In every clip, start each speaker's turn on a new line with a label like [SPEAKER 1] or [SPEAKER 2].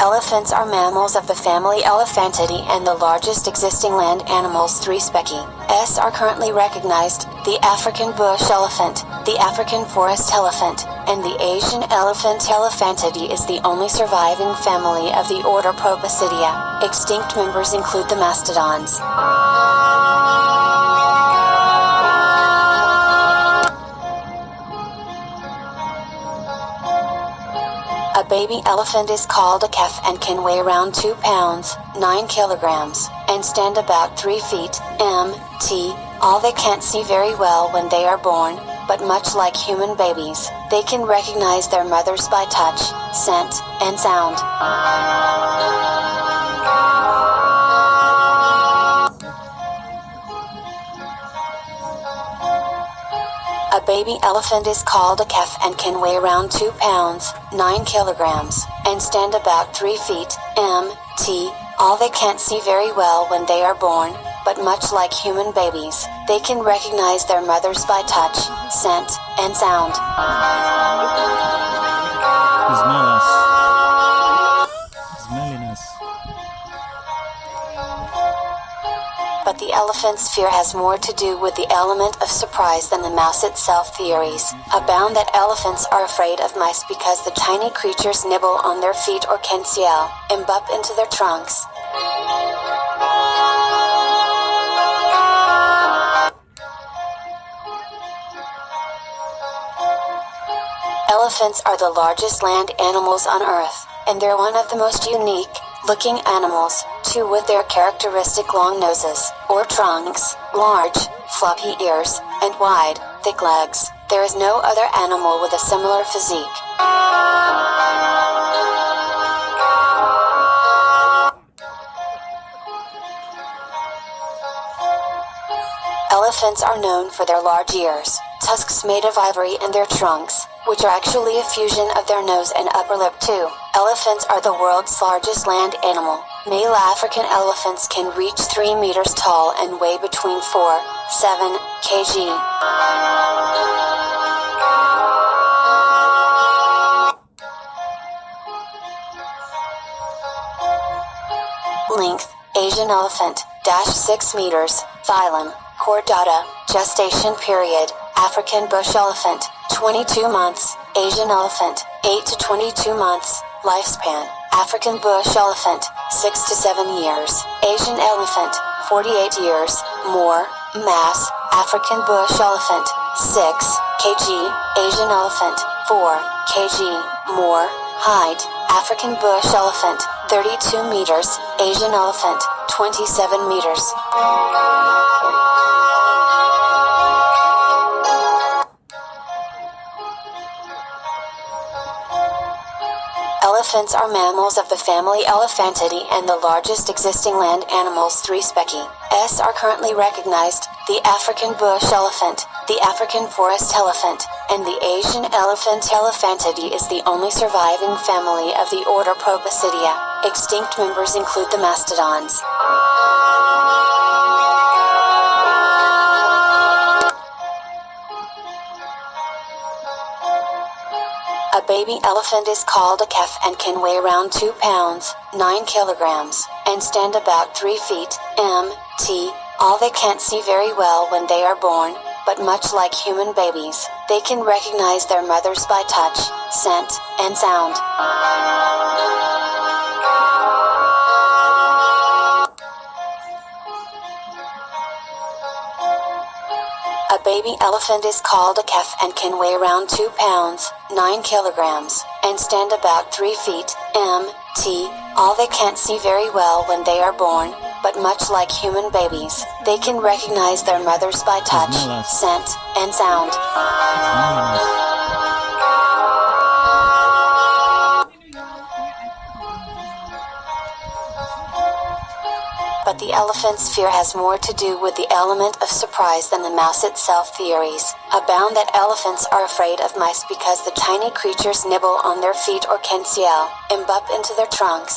[SPEAKER 1] Elephants are mammals of the family Elephantidae and the largest existing land animals. 3 species are currently recognized: the African bush elephant, the African forest elephant, and the Asian elephant. Elephantidae is the only surviving family of the order Proboscidea. Extinct members include the mastodons. A baby elephant is called a calf and can weigh around 2 pounds, 9 kilograms, and stand about 3 feet, mt. All they can't see very well when they are born, but much like human babies, they can recognize their mothers by touch, scent, and sound. A baby elephant is called a calf and can weigh around 2 pounds, 9 kilograms, and stand about 3 feet, mt. All they can't see very well when they are born, but much like human babies, they can recognize their mothers by touch, scent, and sound.
[SPEAKER 2] Smell us. Smelling us.
[SPEAKER 1] But the elephant's fear has more to do with the element of surprise than the mouse itself. Theories abound that elephants are afraid of mice because the tiny creatures nibble on their feet or can seal and bump into their trunks. Elephants are the largest land animals on Earth, and they're one of the most unique looking animals, too, with their characteristic long noses, or trunks, large, floppy ears, and wide, thick legs. There is no other animal with a similar physique. Elephants are known for their large ears, tusks made of ivory, and their trunks, which are actually a fusion of their nose and upper lip too. Elephants are the world's largest land animal. Male African elephants can reach 3 meters tall and weigh between 4–7 kg. Length: Asian elephant, -6 meters. Phylum: Chordata. Gestation period: African bush elephant, 22 months. Asian elephant, 8 to 22 months. Lifespan: African bush elephant, 6 to 7 years. Asian elephant, 48 years. More. Mass: African bush elephant, 6 kg. Asian elephant, 4 kg. More. Height: African bush elephant, 32 meters. Asian elephant, 27 meters. Elephants are mammals of the family Elephantidae and the largest existing land animals. 3 species are currently recognized: the African bush elephant, the African forest elephant, and the Asian elephant. Elephantidae is the only surviving family of the order Proboscidea. Extinct members include the mastodons. A baby elephant is called a calf and can weigh around 2 pounds, 9 kilograms, and stand about 3 feet, mt. All they can't see very well when they are born, but much like human babies, they can recognize their mothers by touch, scent, and sound. A baby elephant is called a calf and can weigh around 2 pounds, 9 kilograms, and stand about 3 feet, mt. All they can't see very well when they are born, but much like human babies, they can recognize their mothers by touch, scent, and sound. But the elephant's fear has more to do with the element of surprise than the mouse itself. Theories abound that elephants are afraid of mice because the tiny creatures nibble on their feet or can seal and bump into their trunks.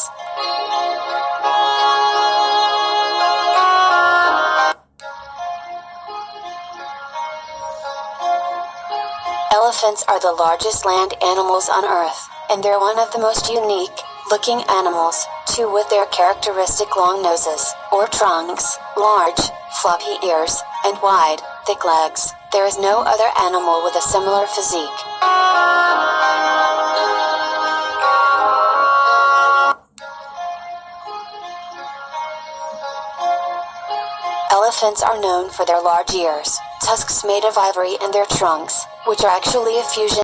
[SPEAKER 1] Elephants are the largest land animals on Earth, and they're one of the most unique looking animals, two with their characteristic long noses, or trunks, large, floppy ears, and wide, thick legs. There is no other animal with a similar physique. Elephants are known for their large ears, tusks made of ivory, and their trunks, which are actually a fusion